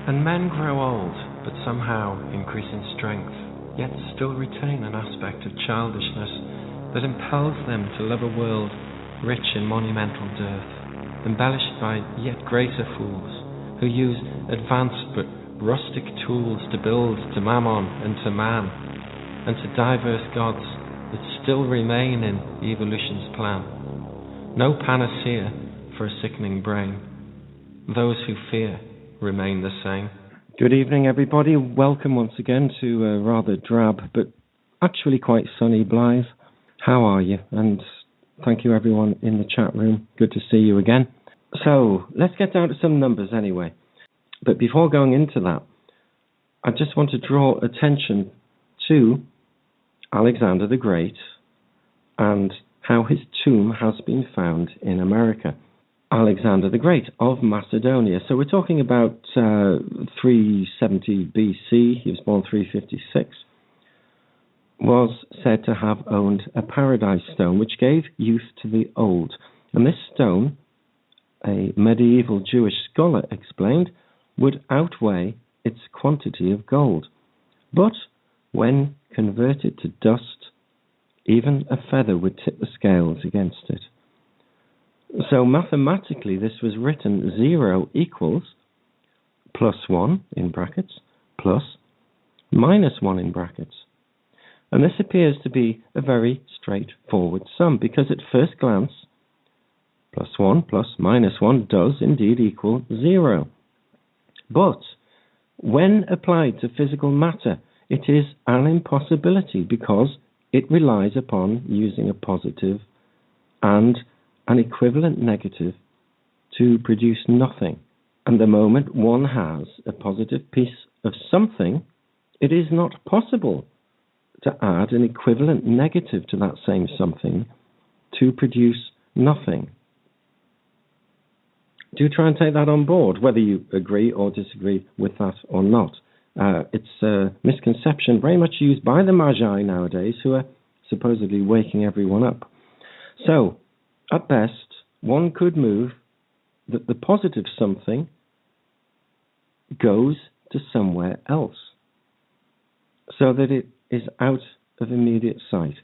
And men grow old, but somehow increase in strength, yet still retain an aspect of childishness that impels them to love a world rich in monumental dearth, embellished by yet greater fools, who use advanced but rustic tools to build to mammon and to man, and to diverse gods that still remain in evolution's plan. No panacea for a sickening brain. Those who fear remain the same. Good evening, everybody. Welcome once again to a rather drab but actually quite sunny Blythe. How are you? And thank you, everyone in the chat room. Good to see you again. So let's get down to some numbers anyway. But before going into that, I just want to draw attention to Alexander the Great and how his tomb has been found in America. Alexander the Great of Macedonia. So we're talking about 370 BC. He was born 356. Was said to have owned a paradise stone which gave youth to the old. And this stone, a medieval Jewish scholar explained, would outweigh its quantity of gold. But when converted to dust, even a feather would tip the scales against it. So mathematically, this was written 0 equals +1 in brackets plus -1 in brackets. And this appears to be a very straightforward sum because at first glance, +1 plus -1 does indeed equal 0. But when applied to physical matter, it is an impossibility because it relies upon using a positive and an equivalent negative to produce nothing. And the moment one has a positive piece of something, it is not possible to add an equivalent negative to that same something to produce nothing. Do try and take that on board, whether you agree or disagree with that or not. It's a misconception very much used by the Magi nowadays, who are supposedly waking everyone up. So, at best, one could move that the positive something goes to somewhere else, so that it is out of immediate sight.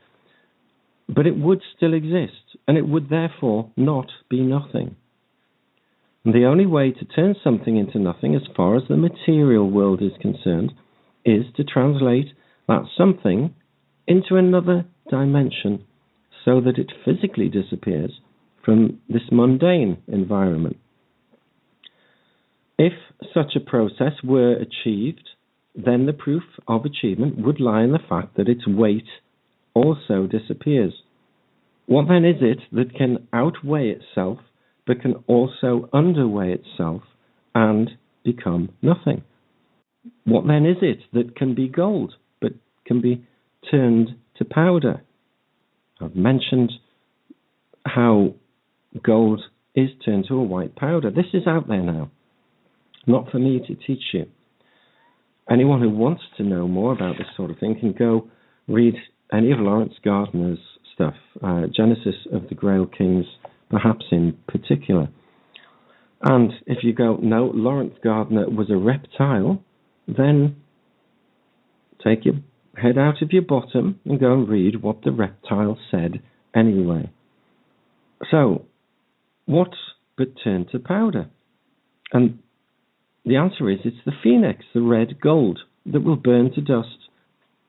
But it would still exist, and it would therefore not be nothing. And the only way to turn something into nothing, as far as the material world is concerned, is to translate that something into another dimension, so that it physically disappears from this mundane environment. If such a process were achieved, then the proof of achievement would lie in the fact that its weight also disappears. What then is it that can outweigh itself, but can also underweigh itself and become nothing? What then is it that can be gold, but can be turned to powder? I've mentioned how gold is turned to a white powder. This is out there now, not for me to teach you. Anyone who wants to know more about this sort of thing can go read any of Lawrence Gardner's stuff, Genesis of the Grail Kings, perhaps in particular. And if you go, no, Lawrence Gardner was a reptile, then take your head out of your bottom and go and read what the reptile said anyway. So, what but turned to powder? And the answer is it's the phoenix, the red gold, that will burn to dust,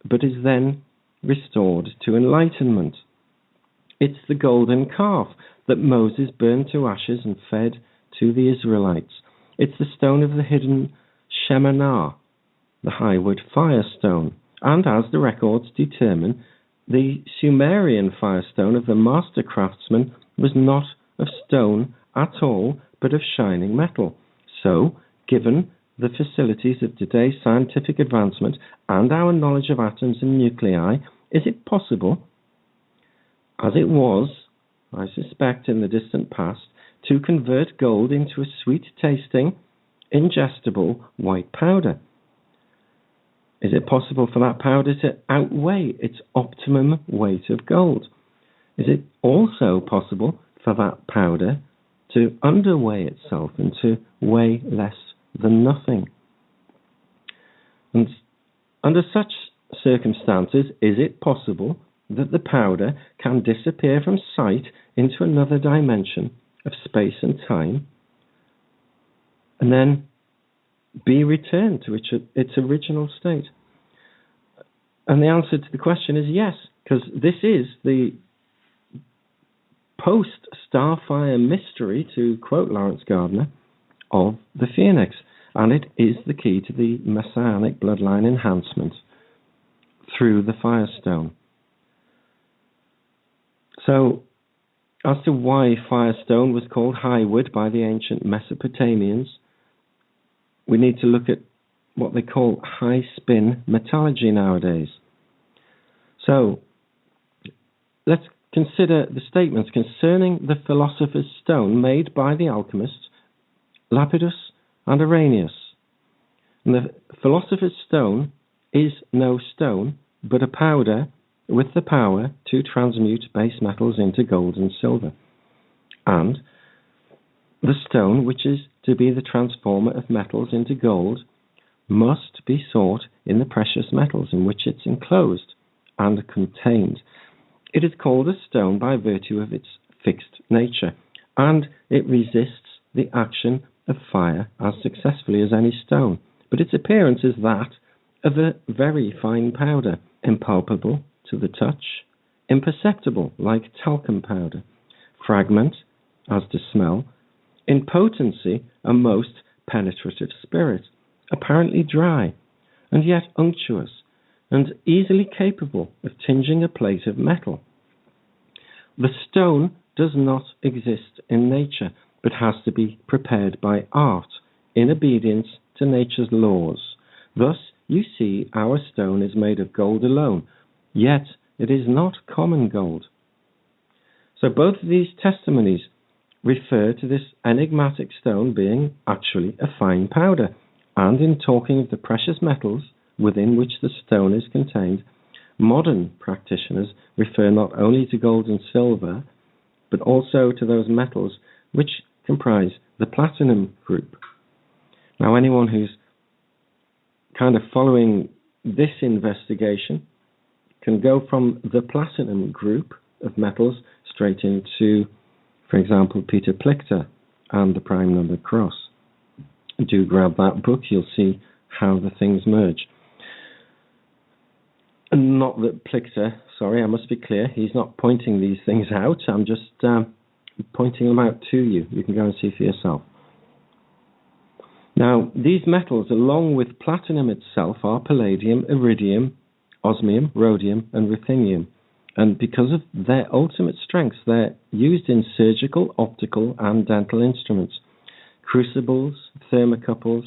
but is then restored to enlightenment. It's the golden calf that Moses burned to ashes and fed to the Israelites. It's the stone of the hidden Shemanah, the highwood firestone, and as the records determine, the Sumerian firestone of the master craftsman was not of stone at all, but of shining metal. So, given the facilities of today's scientific advancement and our knowledge of atoms and nuclei, is it possible, as it was, I suspect, in the distant past, to convert gold into a sweet-tasting, ingestible white powder? Is it possible for that powder to outweigh its optimum weight of gold? Is it also possible for that powder to underweigh itself and to weigh less than nothing? And under such circumstances, is it possible that the powder can disappear from sight into another dimension of space and time, and then be returned to its original state? And the answer to the question is yes, because this is the post-Starfire mystery, to quote Lawrence Gardner, of the Phoenix, and it is the key to the messianic bloodline enhancement through the Firestone. So, as to why Firestone was called Highwood by the ancient Mesopotamians, we need to look at what they call high-spin metallurgy nowadays. So, let's consider the statements concerning the Philosopher's Stone made by the alchemists Lapidus and Arrhenius. And the Philosopher's Stone is no stone, but a powder with the power to transmute base metals into gold and silver. And the stone, which is to be the transformer of metals into gold, must be sought in the precious metals in which it's enclosed and contained. It is called a stone by virtue of its fixed nature, and it resists the action of fire as successfully as any stone. But its appearance is that of a very fine powder, impalpable to the touch, imperceptible like talcum powder, fragment as to smell, in potency a most penetrative spirit, apparently dry, and yet unctuous, and easily capable of tinging a plate of metal. The stone does not exist in nature, but has to be prepared by art, in obedience to nature's laws. Thus, you see, our stone is made of gold alone, yet it is not common gold. So both of these testimonies refer to this enigmatic stone being actually a fine powder, and in talking of the precious metals within which the stone is contained, modern practitioners refer not only to gold and silver, but also to those metals which comprise the platinum group. Now, anyone who's kind of following this investigation can go from the platinum group of metals straight into, for example, Peter Plichter and the prime number cross. Do grab that book, you'll see how the things merge. And not that Plichter, sorry, I must be clear, he's not pointing these things out, I'm just pointing them out to you. You can go and see for yourself. Now, these metals, along with platinum itself, are palladium, iridium, osmium, rhodium, and ruthenium. And because of their ultimate strengths, they're used in surgical, optical, and dental instruments, crucibles, thermocouples,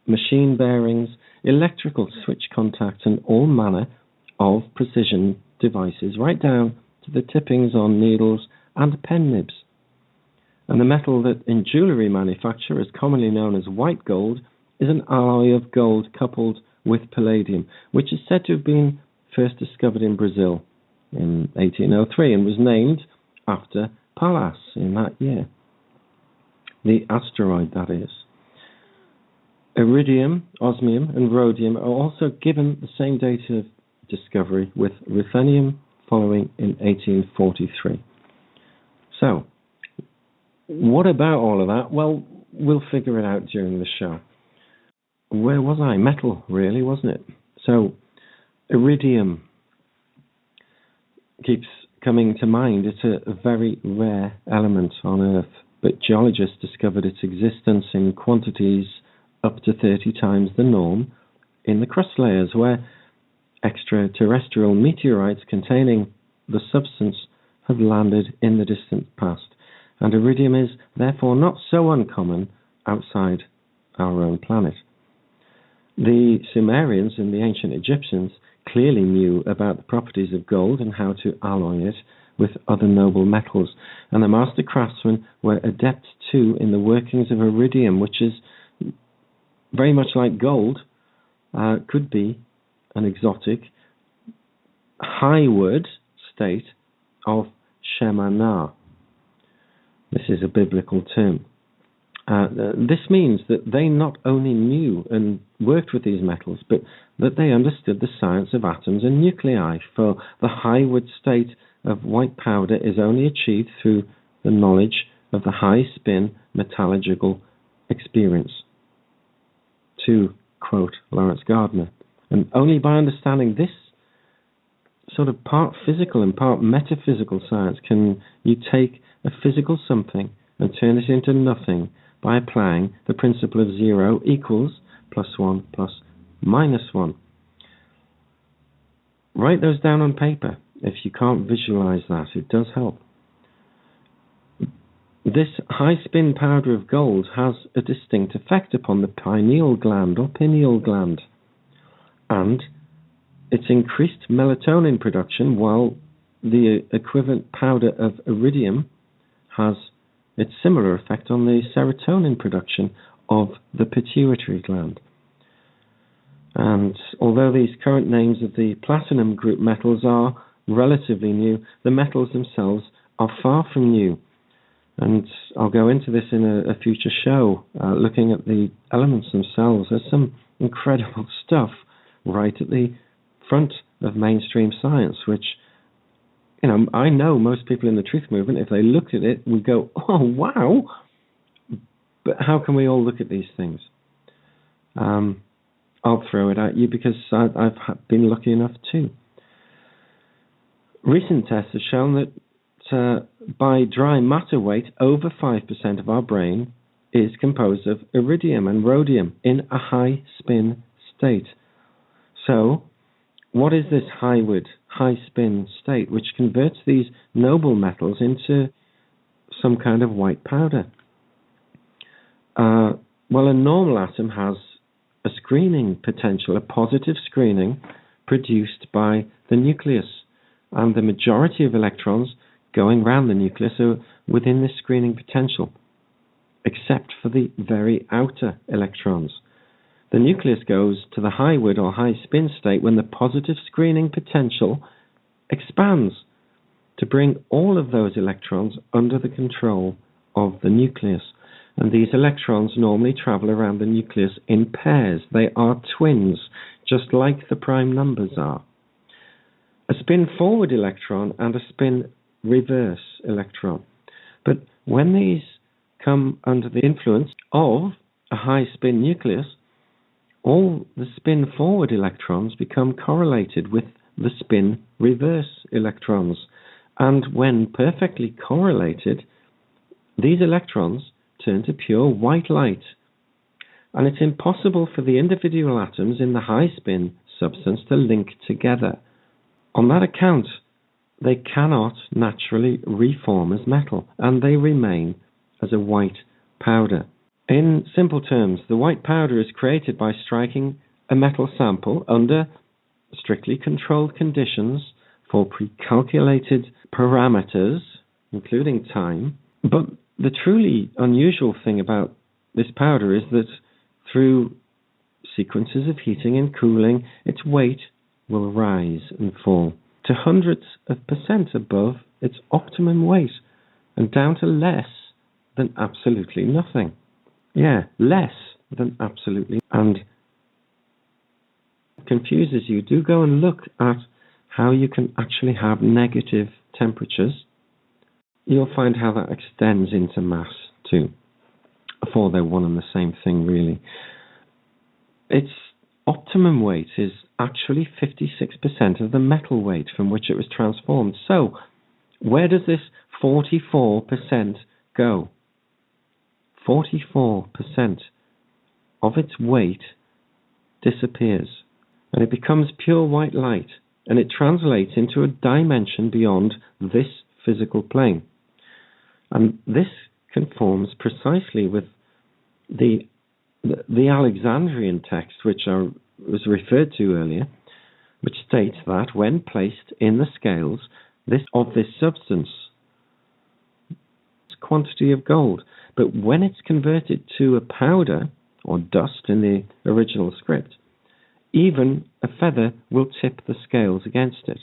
machine bearings, electrical switch contacts, and all manner of precision devices, right down to the tippings on needles and pen nibs. And the metal that in jewellery manufacture is commonly known as white gold is an alloy of gold coupled with palladium, which is said to have been first discovered in Brazil in 1803 and was named after Pallas in that year. The asteroid, that is. Iridium, osmium, and rhodium are also given the same date of discovery, with ruthenium following in 1843. So, what about all of that? Well, we'll figure it out during the show. Where was I? Metal, really, wasn't it? So, iridium keeps coming to mind. It's a very rare element on Earth, but geologists discovered its existence in quantities up to 30 times the norm in the crust layers, where extraterrestrial meteorites containing the substance have landed in the distant past. And iridium is therefore not so uncommon outside our own planet. The Sumerians and the ancient Egyptians clearly knew about the properties of gold and how to alloy it with other noble metals, and the master craftsmen were adept too in the workings of iridium, which is very much like gold, could be an exotic Highwood state of Shemanah. This is a biblical term. This means that they not only knew and worked with these metals, but that they understood the science of atoms and nuclei, for the high-wood state of white powder is only achieved through the knowledge of the high-spin metallurgical experience, to quote Lawrence Gardner. And only by understanding this sort of part physical and part metaphysical science can you take a physical something and turn it into nothing by applying the principle of 0 equals +1 plus -1. Write those down on paper. If you can't visualize that, it does help. This high-spin powder of gold has a distinct effect upon the pineal gland or pineal gland, and it's increased melatonin production, while the equivalent powder of iridium has its similar effect on the serotonin production of the pituitary gland. And although these current names of the platinum group metals are relatively new, the metals themselves are far from new. And I'll go into this in a future show, looking at the elements themselves. There's some incredible stuff right at the front of mainstream science, which, I know most people in the truth movement, if they looked at it, would go, oh, wow. But how can we all look at these things? I'll throw it at you because I've been lucky enough too. Recent tests have shown that by dry matter weight, over 5% of our brain is composed of iridium and rhodium in a high spin state. So, what is this high spin state which converts these noble metals into some kind of white powder? Well, a normal atom has a screening potential, a positive screening produced by the nucleus, and the majority of electrons going round the nucleus are within this screening potential, except for the very outer electrons. The nucleus goes to the high-wood or high-spin state when the positive screening potential expands to bring all of those electrons under the control of the nucleus. And these electrons normally travel around the nucleus in pairs. They are twins, just like the prime numbers are. A spin-forward electron and a spin-reverse electron. But when these come under the influence of a high-spin nucleus, all the spin-forward electrons become correlated with the spin-reverse electrons. And when perfectly correlated, these electrons turn to pure white light. And it's impossible for the individual atoms in the high-spin substance to link together. On that account, they cannot naturally reform as metal, and they remain as a white powder. In simple terms, the white powder is created by striking a metal sample under strictly controlled conditions for pre-calculated parameters, including time. But the truly unusual thing about this powder is that through sequences of heating and cooling, its weight will rise and fall to hundreds of % above its optimum weight and down to less than absolutely nothing. Yeah, less than absolutely. And it confuses you. Do go and look at how you can actually have negative temperatures. You'll find how that extends into mass too. For they're one and the same thing, really. Its optimum weight is actually 56% of the metal weight from which it was transformed. So, where does this 44% go? 44% of its weight disappears, and it becomes pure white light, and it translates into a dimension beyond this physical plane. And this conforms precisely with the Alexandrian text, which I was referred to earlier, which states that when placed in the scales of this substance, quantity of gold, but when it's converted to a powder or dust in the original script, even a feather will tip the scales against it.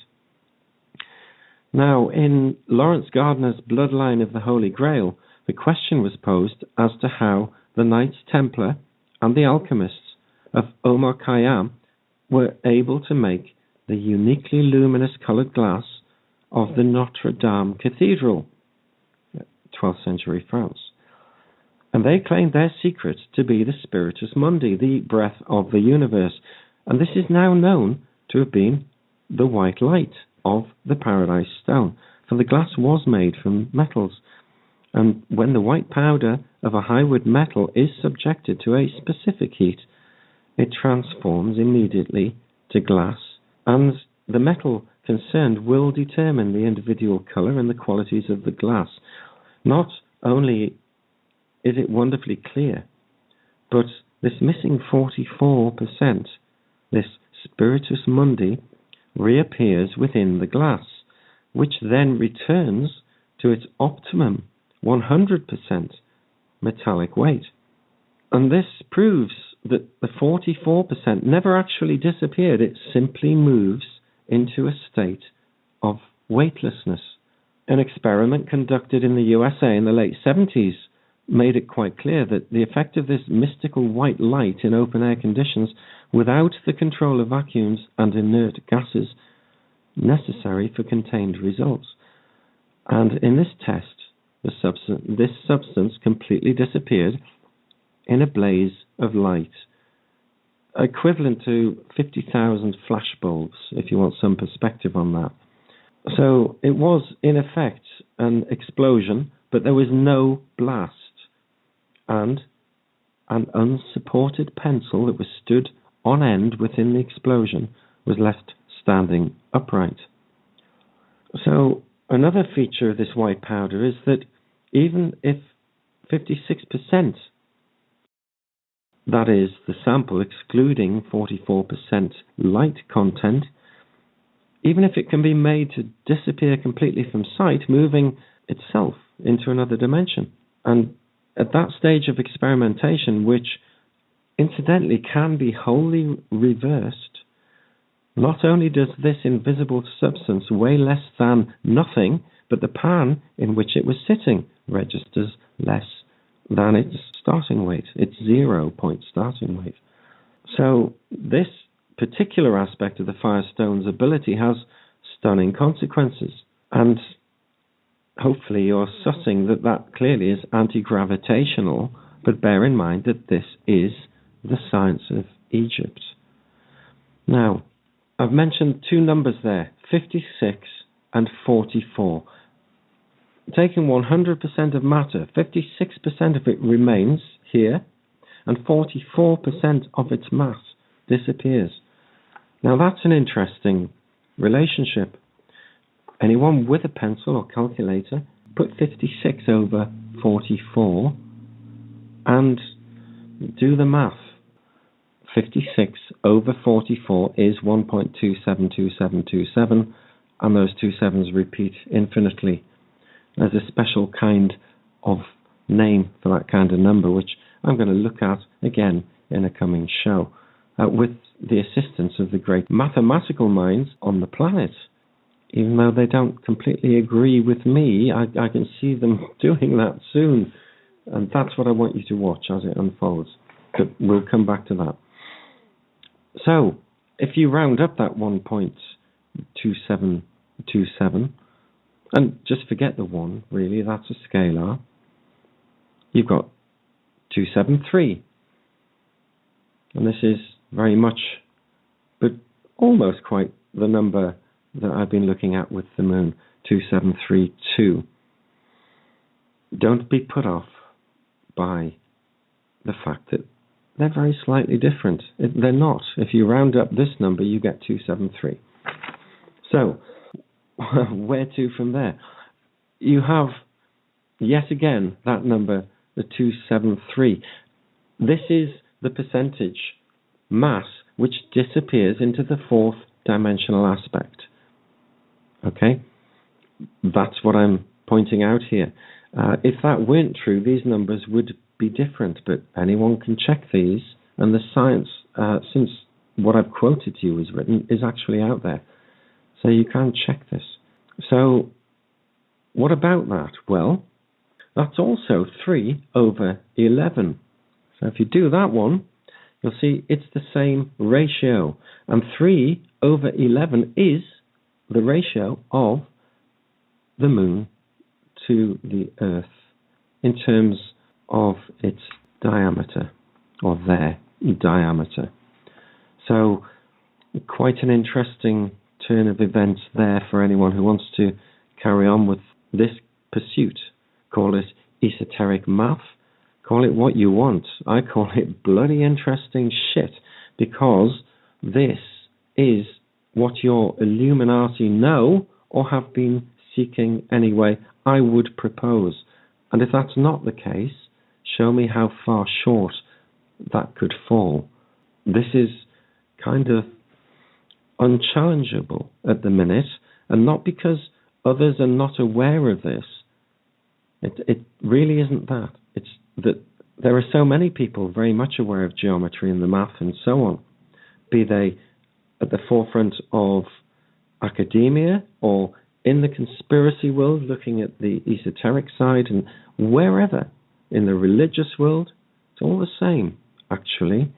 Now, in Lawrence Gardner's Bloodline of the Holy Grail, the question was posed as to how the Knights Templar and the alchemists of Omar Kayam were able to make the uniquely luminous coloured glass of the Notre Dame Cathedral, 12th century France. And they claimed their secret to be the Spiritus Mundi, the breath of the universe. And this is now known to have been the white light of the Paradise Stone, for the glass was made from metals. And when the white powder of a high-wood metal is subjected to a specific heat, it transforms immediately to glass, and the metal concerned will determine the individual colour and the qualities of the glass. Not only is it wonderfully clear, but this missing 44%, this Spiritus Mundi, reappears within the glass, which then returns to its optimum 100% metallic weight. And this proves that the 44% never actually disappeared. It simply moves into a state of weightlessness. An experiment conducted in the USA in the late 70s made it quite clear that the effect of this mystical white light in open-air conditions without the control of vacuums and inert gases necessary for contained results. And in this test, this substance completely disappeared in a blaze of light, equivalent to 50,000 flashbulbs, if you want some perspective on that. So it was, in effect, an explosion, but there was no blast. And an unsupported pencil that was stood on end within the explosion was left standing upright. So another feature of this white powder is that even if 56%, that is the sample excluding 44% light content, even if it can be made to disappear completely from sight, moving itself into another dimension. And at that stage of experimentation, which incidentally can be wholly reversed, not only does this invisible substance weigh less than nothing, but the pan in which it was sitting registers less than its starting weight, its 0-point starting weight. So this particular aspect of the Firestone's ability has stunning consequences, and hopefully you're sussing that clearly is anti-gravitational, but bear in mind that this is the science of Egypt. Now, I've mentioned two numbers there, 56 and 44. Taking 100% of matter, 56% of it remains here, and 44% of its mass disappears. Now that's an interesting relationship. Anyone with a pencil or calculator, put 56 over 44 and do the math. 56 over 44 is 1.272727, and those two sevens repeat infinitely. There's a special kind of name for that kind of number, which I'm going to look at again in a coming show, with the assistance of the great mathematical minds on the planet. Even though they don't completely agree with me, I can see them doing that soon. And that's what I want you to watch as it unfolds. But we'll come back to that. So, if you round up that 1.2727, and just forget the 1, really, that's a scalar, you've got 273. And this is very much, but almost quite the number that I've been looking at with the moon, 2732. Don't be put off by the fact that they're very slightly different. They're not. If you round up this number, you get 273. So, where to from there? You have, yet again, that number, the 273. This is the percentage mass which disappears into the fourth dimensional aspect. Okay? That's what I'm pointing out here. If that weren't true, these numbers would be different, but anyone can check these, and the science, since what I've quoted to you is written, is actually out there. So you can check this. So what about that? Well, that's also 3/11. So if you do that one, you'll see it's the same ratio. And 3/11 is the ratio of the moon to the Earth in terms of its diameter, or their diameter. So quite an interesting turn of events there for anyone who wants to carry on with this pursuit. Call it esoteric math, call it what you want. I call it bloody interesting shit, because this is what your Illuminati know or have been seeking anyway, I would propose. And if that's not the case, show me how far short that could fall. This is kind of unchallengeable at the minute, and not because others are not aware of this. It really isn't that. It's that there are so many people very much aware of geometry and the math and so on, be they at the forefront of academia or in the conspiracy world, looking at the esoteric side, and wherever in the religious world. It's all the same, actually.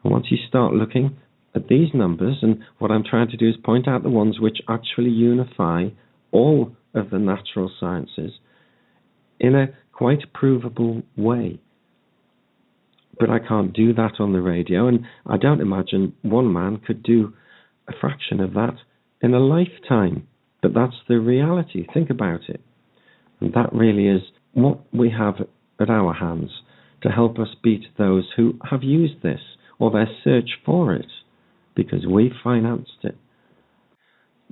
And once you start looking at these numbers, and what I'm trying to do is point out the ones which actually unify all of the natural sciences in a quite provable way. But I can't do that on the radio, and I don't imagine one man could do a fraction of that in a lifetime. But that's the reality. Think about it. And that really is what we have at our hands to help us beat those who have used this, or their search for it, because we financed it.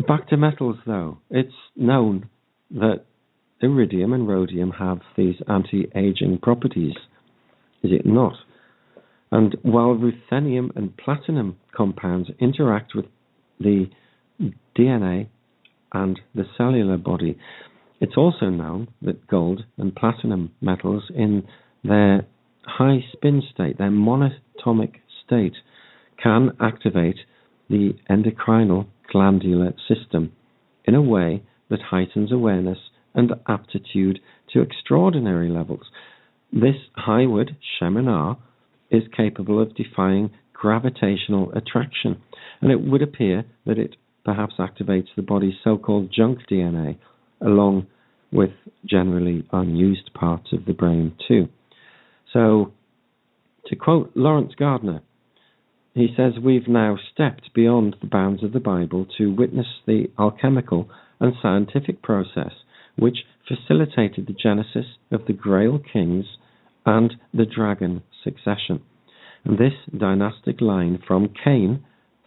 Back to metals, though. It's known that iridium and rhodium have these anti-aging properties, is it not? And while ruthenium and platinum compounds interact with the DNA and the cellular body, it's also known that gold and platinum metals in their high spin state, their monatomic state, can activate the endocrinal glandular system in a way that heightens awareness and aptitude to extraordinary levels. This Highwood Sheminar is capable of defying gravitational attraction, and it would appear that it perhaps activates the body's so-called junk DNA, along with generally unused parts of the brain too. So, to quote Lawrence Gardner, he says, "We've now stepped beyond the bounds of the Bible to witness the alchemical and scientific process which facilitated the genesis of the Grail kings and the dragon succession. And this dynastic line from Cain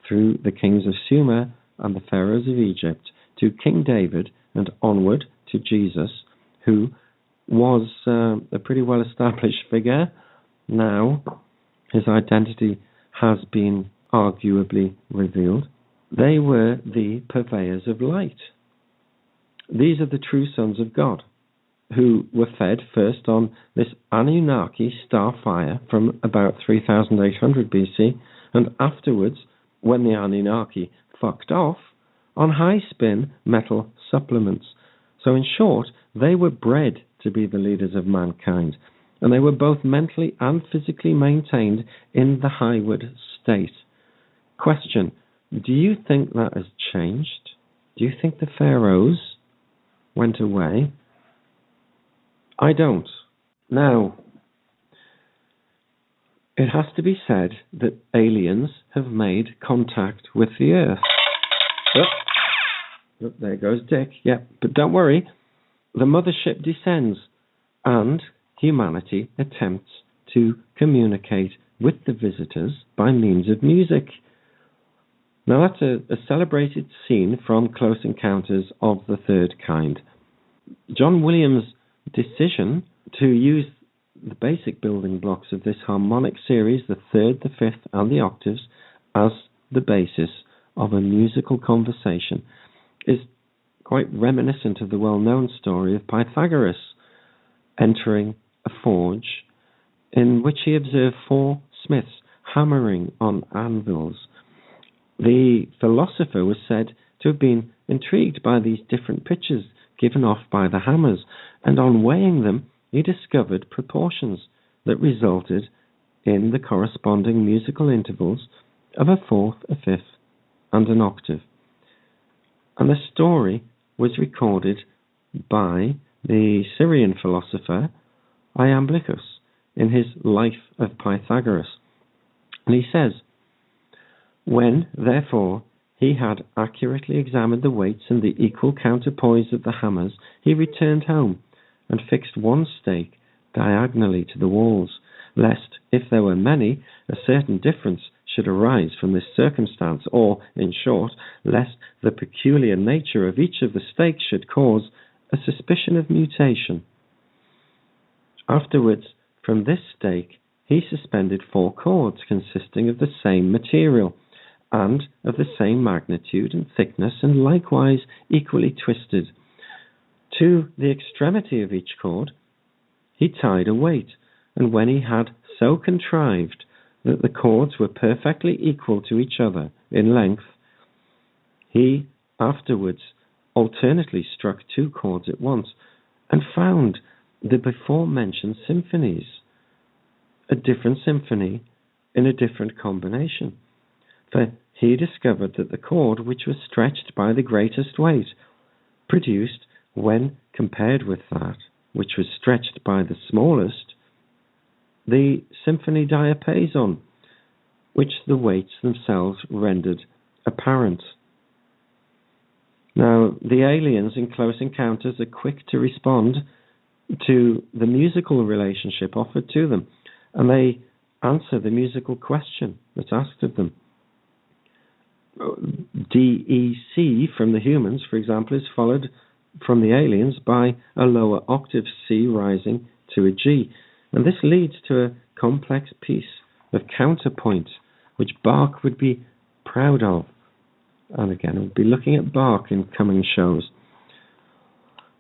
through the kings of Sumer and the pharaohs of Egypt to King David and onward to Jesus, who was a pretty well-established figure. Now his identity has been arguably revealed. They were the purveyors of light. These are the true sons of God, who were fed first on this Anunnaki starfire from about 3800 BC, and afterwards, when the Anunnaki fucked off, on high-spin metal supplements. So in short, they were bred to be the leaders of mankind, and they were both mentally and physically maintained in the Highwood state. Question: do you think that has changed? Do you think the pharaohs went away? I don't. Now, it has to be said that aliens have made contact with the Earth. Oh, there goes Dick. Yeah, but don't worry. The mothership descends, and humanity attempts to communicate with the visitors by means of music. Now, that's a celebrated scene from Close Encounters of the Third Kind. John Williams' decision to use the basic building blocks of this harmonic series, the third, the fifth, and the octaves, as the basis of a musical conversation, is quite reminiscent of the well-known story of Pythagoras entering a forge in which he observed four smiths hammering on anvils. The philosopher was said to have been intrigued by these different pitches given off by the hammers, and on weighing them, he discovered proportions that resulted in the corresponding musical intervals of a fourth, a fifth, and an octave. And the story was recorded by the Syrian philosopher Iamblichus in his Life of Pythagoras. And he says, when, therefore, he had accurately examined the weights and the equal counterpoise of the hammers, he returned home and fixed one stake diagonally to the walls, lest, if there were many, a certain difference should arise from this circumstance, or, in short, lest the peculiar nature of each of the stakes should cause a suspicion of mutation. Afterwards, from this stake, he suspended 4 cords consisting of the same material, and of the same magnitude and thickness, and likewise equally twisted. To the extremity of each cord he tied a weight, and when he had so contrived that the cords were perfectly equal to each other in length, he afterwards alternately struck 2 chords at once, and found the before-mentioned symphonies, a different symphony in a different combination. For he discovered that the chord which was stretched by the greatest weight produced, when compared with that which was stretched by the smallest, the symphony diapason, which the weights themselves rendered apparent. Now, the aliens in Close Encounters are quick to respond to the musical relationship offered to them, and they answer the musical question that's asked of them. DEC from the humans, for example, is followed from the aliens by a lower octave C rising to a G, and this leads to a complex piece of counterpoint which Bach would be proud of. And again, we'll be looking at Bach in coming shows.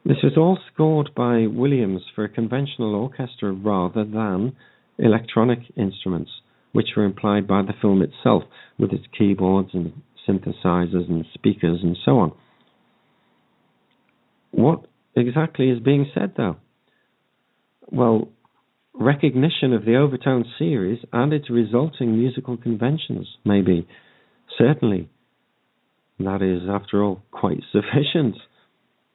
This was all scored by Williams for a conventional orchestra rather than electronic instruments, which were implied by the film itself, with its keyboards and synthesizers and speakers and so on. What exactly is being said, though? Well, recognition of the overtone series and its resulting musical conventions, maybe. Certainly, that is, after all, quite sufficient.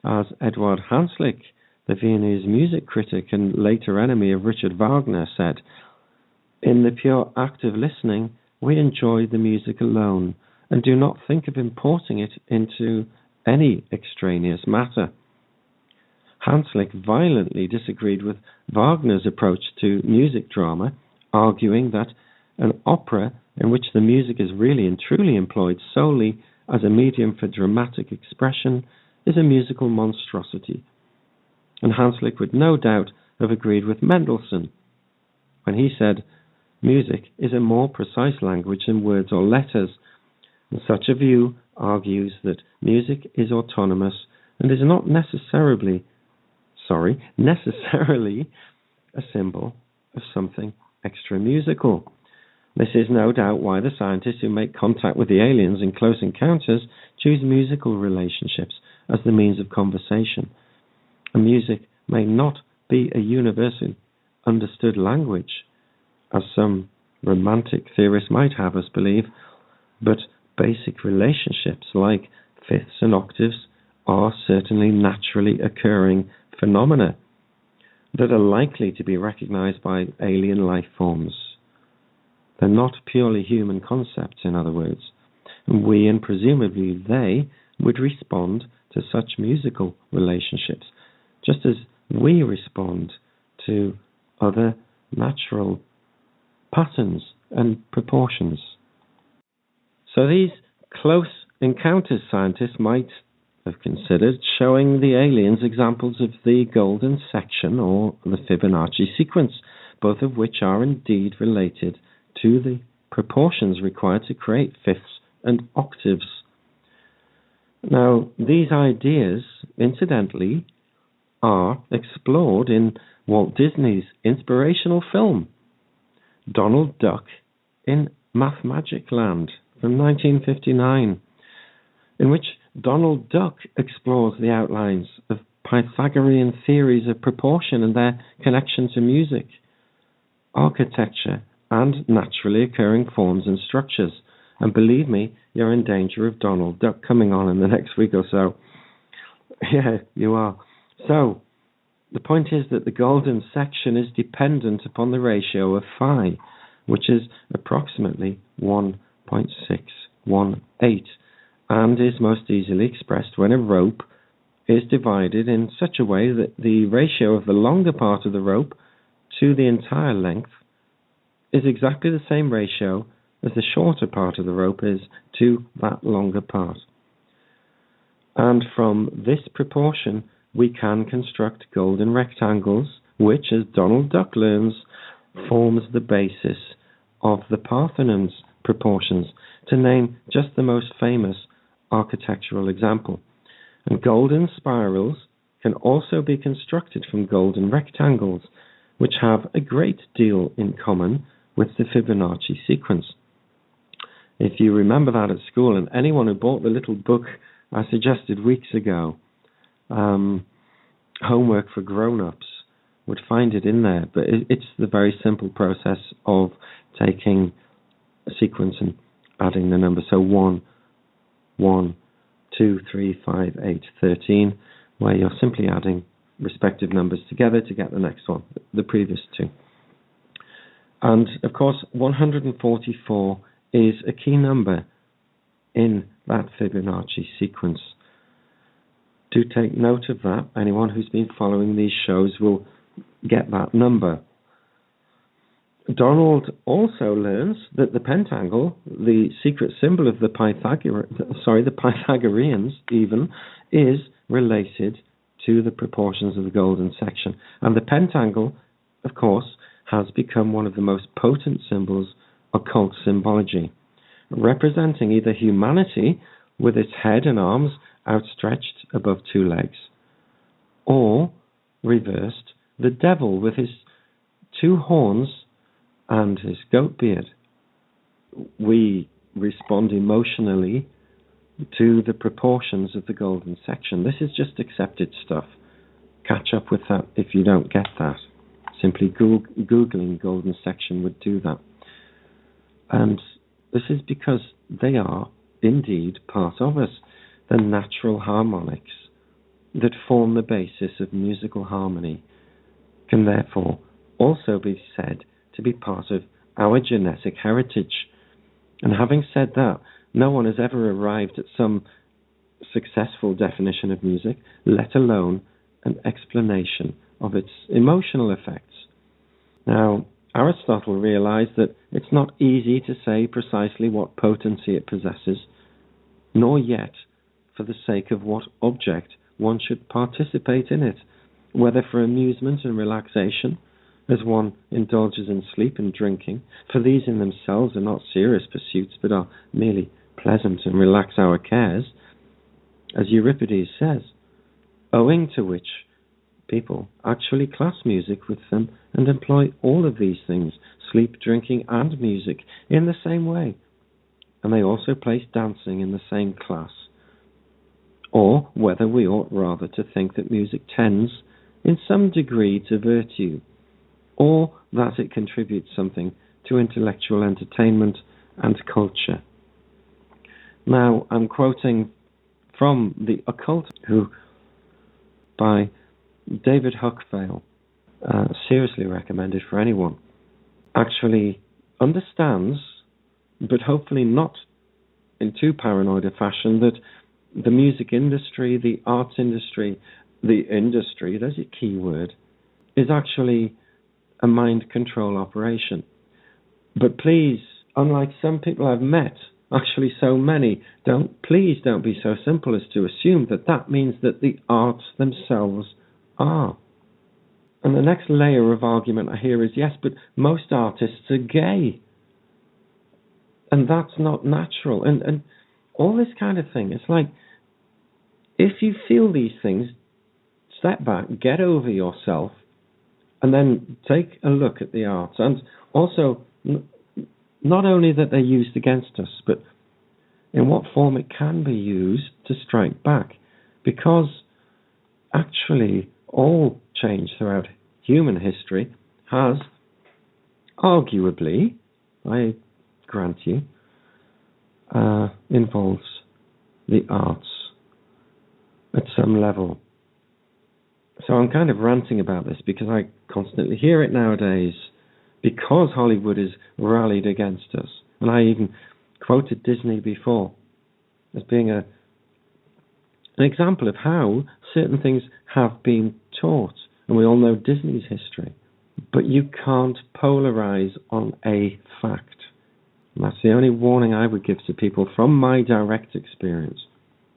As Eduard Hanslick, the Viennese music critic and later enemy of Richard Wagner, said, "In the pure act of listening, we enjoy the music alone and do not think of importing it into any extraneous matter." Hanslick violently disagreed with Wagner's approach to music drama, arguing that an opera in which the music is really and truly employed solely as a medium for dramatic expression is a musical monstrosity. And Hanslick would no doubt have agreed with Mendelssohn when he said, "Music is a more precise language than words or letters." And such a view argues that music is autonomous and is not necessarily a symbol of something extra-musical. This is no doubt why the scientists who make contact with the aliens in Close Encounters choose musical relationships as the means of conversation. And music may not be a universally understood language, as some romantic theorists might have us believe, but basic relationships like fifths and octaves are certainly naturally occurring phenomena that are likely to be recognized by alien life forms. They're not purely human concepts, in other words, and we, and presumably they, would respond to such musical relationships, just as we respond to other natural patterns and proportions. So these Close Encounters scientists might have considered showing the aliens examples of the golden section or the Fibonacci sequence, both of which are indeed related to the proportions required to create fifths and octaves. Now, these ideas, incidentally, are explored in Walt Disney's inspirational film, Donald Duck in Mathmagic Land from 1959, in which Donald Duck explores the outlines of Pythagorean theories of proportion and their connection to music, architecture, and naturally occurring forms and structures. And believe me, you're in danger of Donald Duck coming on in the next week or so. Yeah, you are. So, the point is that the golden section is dependent upon the ratio of phi, which is approximately 1.618, and is most easily expressed when a rope is divided in such a way that the ratio of the longer part of the rope to the entire length is exactly the same ratio as the shorter part of the rope is to that longer part. And from this proportion, we can construct golden rectangles, which, as Donald Duck learns, forms the basis of the Parthenon's proportions, to name just the most famous architectural example. And golden spirals can also be constructed from golden rectangles, which have a great deal in common with the Fibonacci sequence. If you remember that at school, and anyone who bought the little book I suggested weeks ago, Homework for Grown-Ups, would find it in there. But it's the very simple process of taking a sequence and adding the numbers. So 1, 1, 2, 3, 5, 8, 13, where you're simply adding respective numbers together to get the next one, the previous two. And, of course, 144 is a key number in that Fibonacci sequence. Do take note of that. Anyone who's been following these shows will get that number. Donald also learns that the pentangle, the secret symbol of the Pythagoreans even, is related to the proportions of the golden section. And the pentangle, of course, has become one of the most potent symbols of occult symbology, representing either humanity with its head and arms outstretched above two legs, or, reversed, the devil with his two horns and his goat beard. We respond emotionally to the proportions of the golden section. This is just accepted stuff. Catch up with that if you don't get that. Simply Googling golden section would do that. And this is because they are indeed part of us. The natural harmonics that form the basis of musical harmony can therefore also be said to be part of our genetic heritage. And having said that, no one has ever arrived at some successful definition of music, let alone an explanation of its emotional effects. Now, Aristotle realized that it's not easy to say precisely what potency it possesses, nor yet for the sake of what object one should participate in it, whether for amusement and relaxation, as one indulges in sleep and drinking, for these in themselves are not serious pursuits, but are merely pleasant and relax our cares, as Euripides says, owing to which people actually class music with them and employ all of these things, sleep, drinking, and music, in the same way. And they also place dancing in the same class. Or whether we ought rather to think that music tends, in some degree, to virtue, or that it contributes something to intellectual entertainment and culture. Now, I'm quoting from the Occult, who, by David Huckvale, seriously recommended for anyone, actually understands, but hopefully not in too paranoid a fashion, that the music industry, the arts industry, there's a key word, is actually a mind control operation. But please, unlike some people I've met, actually so many, please don't be so simple as to assume that that means that the arts themselves are. And the next layer of argument I hear is, yes, but most artists are gay. And that's not natural. And all this kind of thing. It's like, if you feel these things, step back, get over yourself, and then take a look at the arts. And also, not only that they're used against us, but in what form it can be used to strike back. Because actually all change throughout human history has arguably, I grant you, involves the arts at some level. So I'm kind of ranting about this because I constantly hear it nowadays, because Hollywood is rallied against us. And I even quoted Disney before as being an example of how certain things have been taught. And we all know Disney's history. But you can't polarize on a fact. And that's the only warning I would give to people from my direct experience.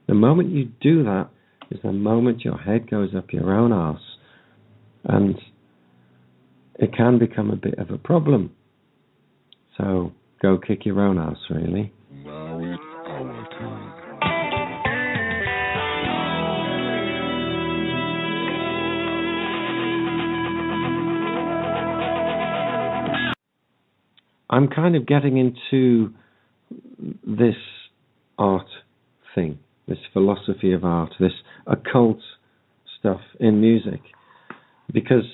The moment you do that is the moment your head goes up your own arse. And it can become a bit of a problem. So go kick your own arse, really. Now it's our turn. I'm kind of getting into this art thing, this philosophy of art, this occult stuff in music, because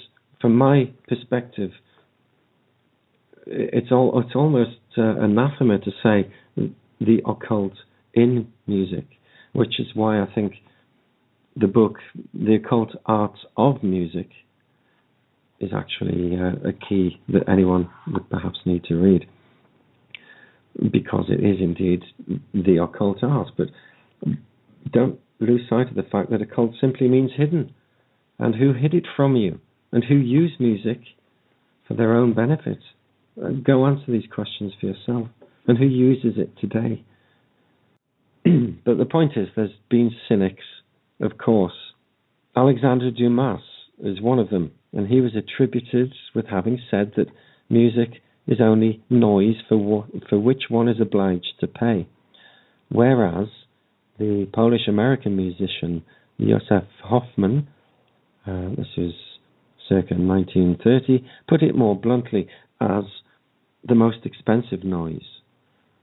from my perspective, it's almost anathema to say the occult in music, which is why I think the book, The Occult Art of Music, is actually a key that anyone would perhaps need to read, because it is indeed the occult art. But don't lose sight of the fact that occult simply means hidden, and who hid it from you, and who used music for their own benefit. Go answer these questions for yourself, and who uses it today. But the point is, there's been cynics, of course. Alexandre Dumas is one of them, and he was attributed with having said that music is only noise for which one is obliged to pay. Whereas the Polish-American musician Józef Hoffman, this was circa 1930, put it more bluntly as the most expensive noise.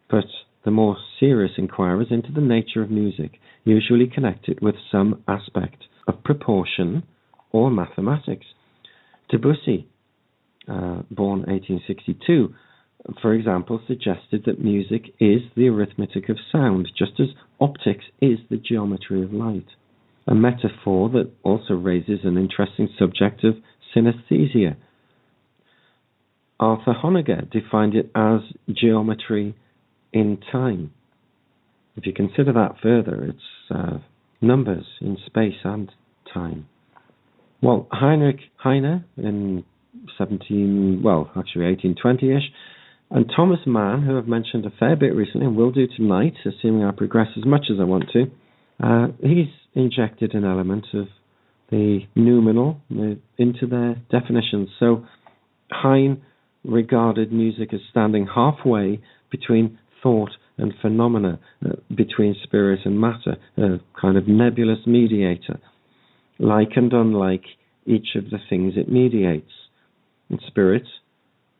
But the more serious inquiries into the nature of music usually connect it with some aspect of proportion or mathematics. Debussy, born 1862, for example, suggested that music is the arithmetic of sound, just as optics is the geometry of light. A metaphor that also raises an interesting subject of synesthesia. Arthur Honegger defined it as geometry in time. If you consider that further, it's numbers in space and time. Well, Heinrich Heine in 1820-ish, and Thomas Mann, who I've mentioned a fair bit recently and will do tonight, assuming I progress as much as I want to, he's injected an element of the noumenal into their definitions. So Heine regarded music as standing halfway between thought and phenomena, between spirit and matter, a kind of nebulous mediator, like and unlike each of the things it mediates. And spirit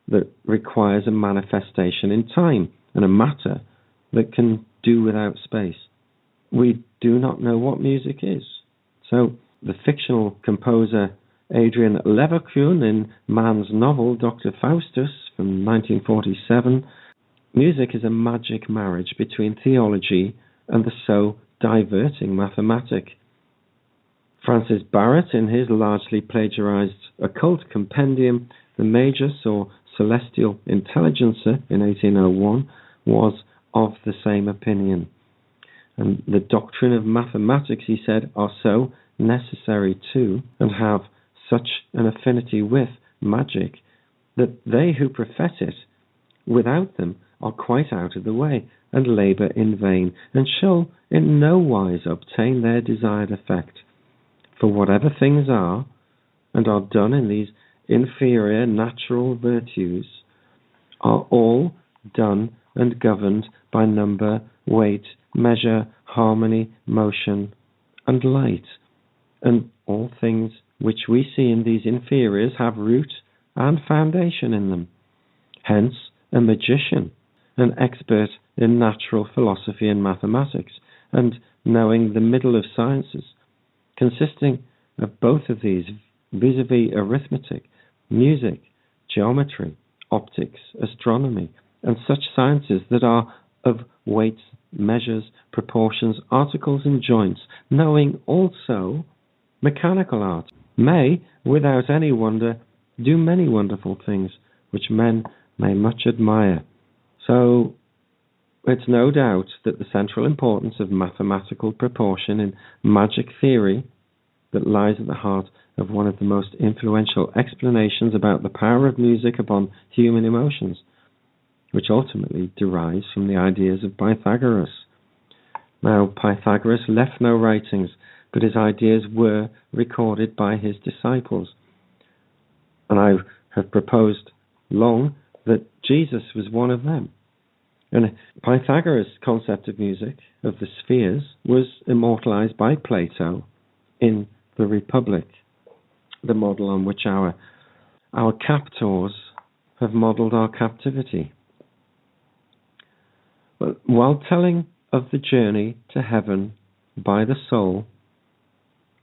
that requires a manifestation in time, and a matter that can do without space. We do not know what music is. So the fictional composer Adrian Leverkühn, in Mann's novel Dr. Faustus from 1947, music is a magic marriage between theology and the so diverting mathematic. Francis Barrett, in his largely plagiarized occult compendium, The Magus or Celestial Intelligencer in 1801, was of the same opinion. And the doctrine of mathematics, he said, are so necessary to, and have such an affinity with, magic, that they who profess it without them are quite out of the way, and labour in vain, and shall in no wise obtain their desired effect. For whatever things are, and are done in these inferior natural virtues, are all done and governed by number, weight, measure, harmony, motion, and light. And all things which we see in these inferiors have root and foundation in them. Hence, a magician, an expert in natural philosophy and mathematics, and knowing the middle of sciences, consisting of both of these vis-a-vis arithmetic, music, geometry, optics, astronomy, and such sciences that are of weights, measures, proportions, articles, and joints, knowing also mechanical art, may, without any wonder, do many wonderful things, which men may much admire. So, it's no doubt that the central importance of mathematical proportion in magic theory that lies at the heart of one of the most influential explanations about the power of music upon human emotions, which ultimately derives from the ideas of Pythagoras. Now, Pythagoras left no writings, but his ideas were recorded by his disciples. And I have proposed long that Jesus was one of them. And Pythagoras' concept of music, of the spheres, was immortalized by Plato in the Republic, the model on which our captors have modeled our captivity. But while telling of the journey to heaven by the soul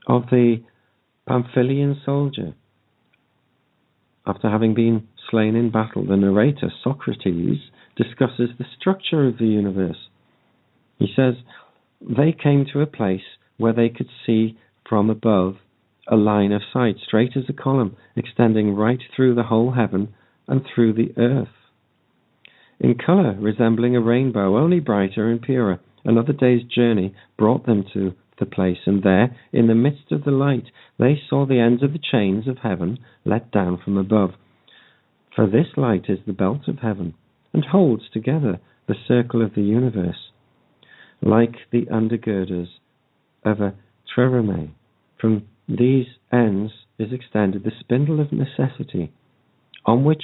of the Pamphylian soldier, after having been slain in battle, the narrator, Socrates, discusses the structure of the universe. He says, they came to a place where they could see from above a line of sight, straight as a column, extending right through the whole heaven and through the earth. In colour, resembling a rainbow, only brighter and purer, another day's journey brought them to the place, and there, in the midst of the light, they saw the ends of the chains of heaven let down from above. For this light is the belt of heaven, and holds together the circle of the universe, like the undergirders of a trireme. From these ends is extended the spindle of necessity, on which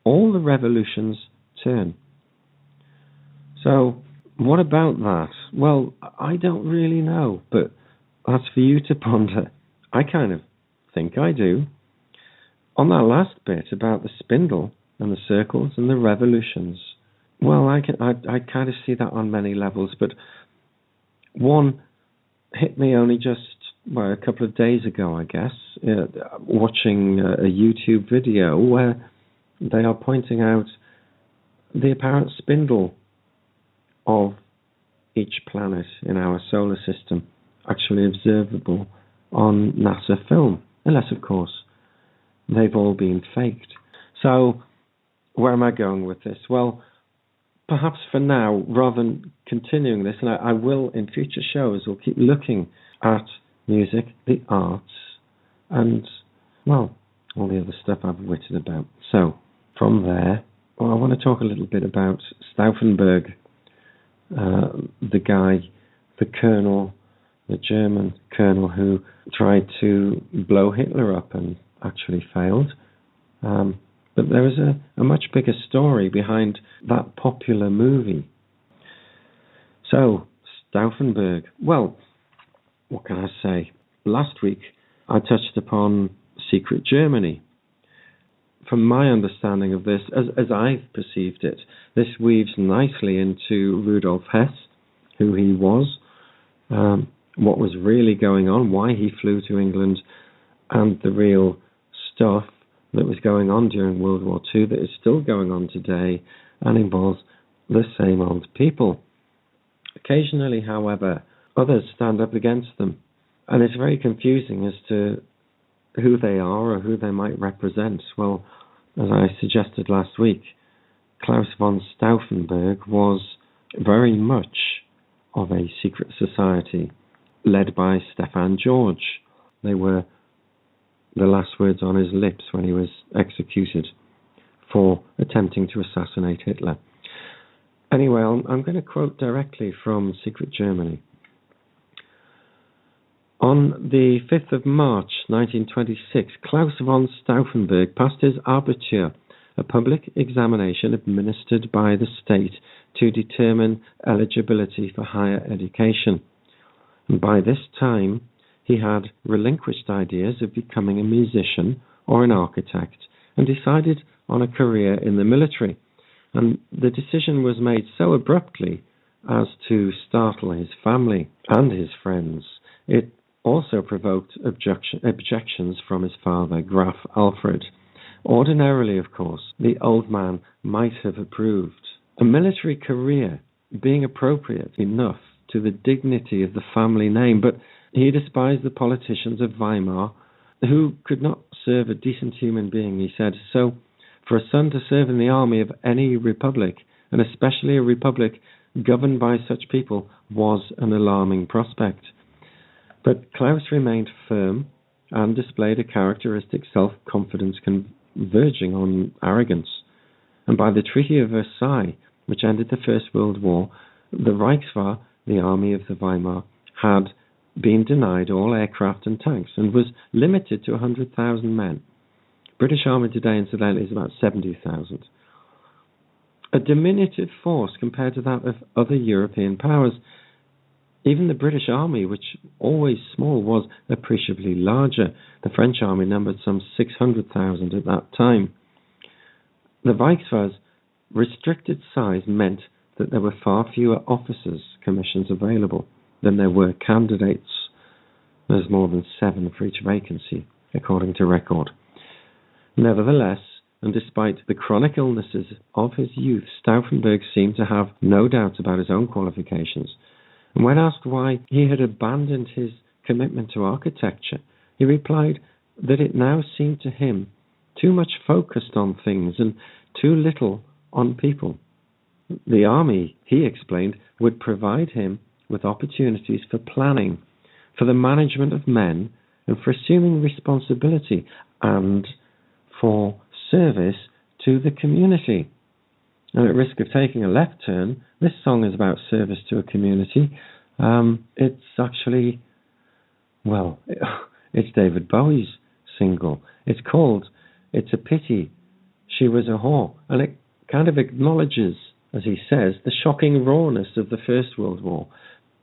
all the revolutions turn. So, what about that? Well, I don't really know, but that's for you to ponder. I kind of think I do. On that last bit about the spindle and the circles and the revolutions, well, I kind of see that on many levels, but one hit me only just a couple of days ago, I guess, watching a YouTube video where they are pointing out the apparent spindle of each planet in our solar system, actually observable on NASA film, unless, of course, they've all been faked. So, where am I going with this? Well, perhaps for now, rather than continuing this, and I will in future shows, we'll keep looking at music, the arts, and, well, all the other stuff I've written about. So, from there, I want to talk a little bit about Stauffenberg, the guy, the colonel, the German colonel who tried to blow Hitler up and actually failed. But there is a much bigger story behind that popular movie. So, Stauffenberg. Well, what can I say? Last week, I touched upon Secret Germany. From my understanding of this, as I've perceived it, this weaves nicely into Rudolf Hess, who he was, what was really going on, why he flew to England, and the real stuff that was going on during World War II that is still going on today and involves the same old people. Occasionally, however, others stand up against them, and it's very confusing as to who they are or who they might represent. Well, as I suggested last week, Claus Von Stauffenberg was very much of a secret society led by Stefan George. They were the last words on his lips when he was executed for attempting to assassinate Hitler. Anyway, I'm going to quote directly from Secret Germany. On the 5th of March 1926, Claus von Stauffenberg passed his Abitur, a public examination administered by the state to determine eligibility for higher education. And by this time, he had relinquished ideas of becoming a musician or an architect and decided on a career in the military. And the decision was made so abruptly as to startle his family and his friends. It also provoked objections from his father, Graf Alfred. Ordinarily, of course, the old man might have approved. A military career being appropriate enough to the dignity of the family name, but he despised the politicians of Weimar, who could not serve a decent human being, he said. So, for a son to serve in the army of any republic, and especially a republic governed by such people, was an alarming prospect. But Claus remained firm and displayed a characteristic self-confidence converging on arrogance. And by the Treaty of Versailles, which ended the First World War, the Reichswehr, the army of the Weimar, had been denied all aircraft and tanks and was limited to 100,000 men. British army today, incidentally, is about 70,000. A diminutive force compared to that of other European powers. Even the British army, which always small, was appreciably larger. The French army numbered some 600,000 at that time. The Reichswehr's restricted size meant that there were far fewer officers' commissions available than there were candidates. There's more than 7 for each vacancy, according to record. Nevertheless, and despite the chronic illnesses of his youth, Stauffenberg seemed to have no doubt about his own qualifications. And when asked why he had abandoned his commitment to architecture, he replied that it now seemed to him too much focused on things and too little on people. The army, he explained, would provide him with opportunities for planning, for the management of men, and for assuming responsibility, and for service to the community. And at risk of taking a left turn, this song is about service to a community. It's actually, well, it's David Bowie's single. It's called It's a Pity She Was a Whore. And it kind of acknowledges, as he says, the shocking rawness of the First World War,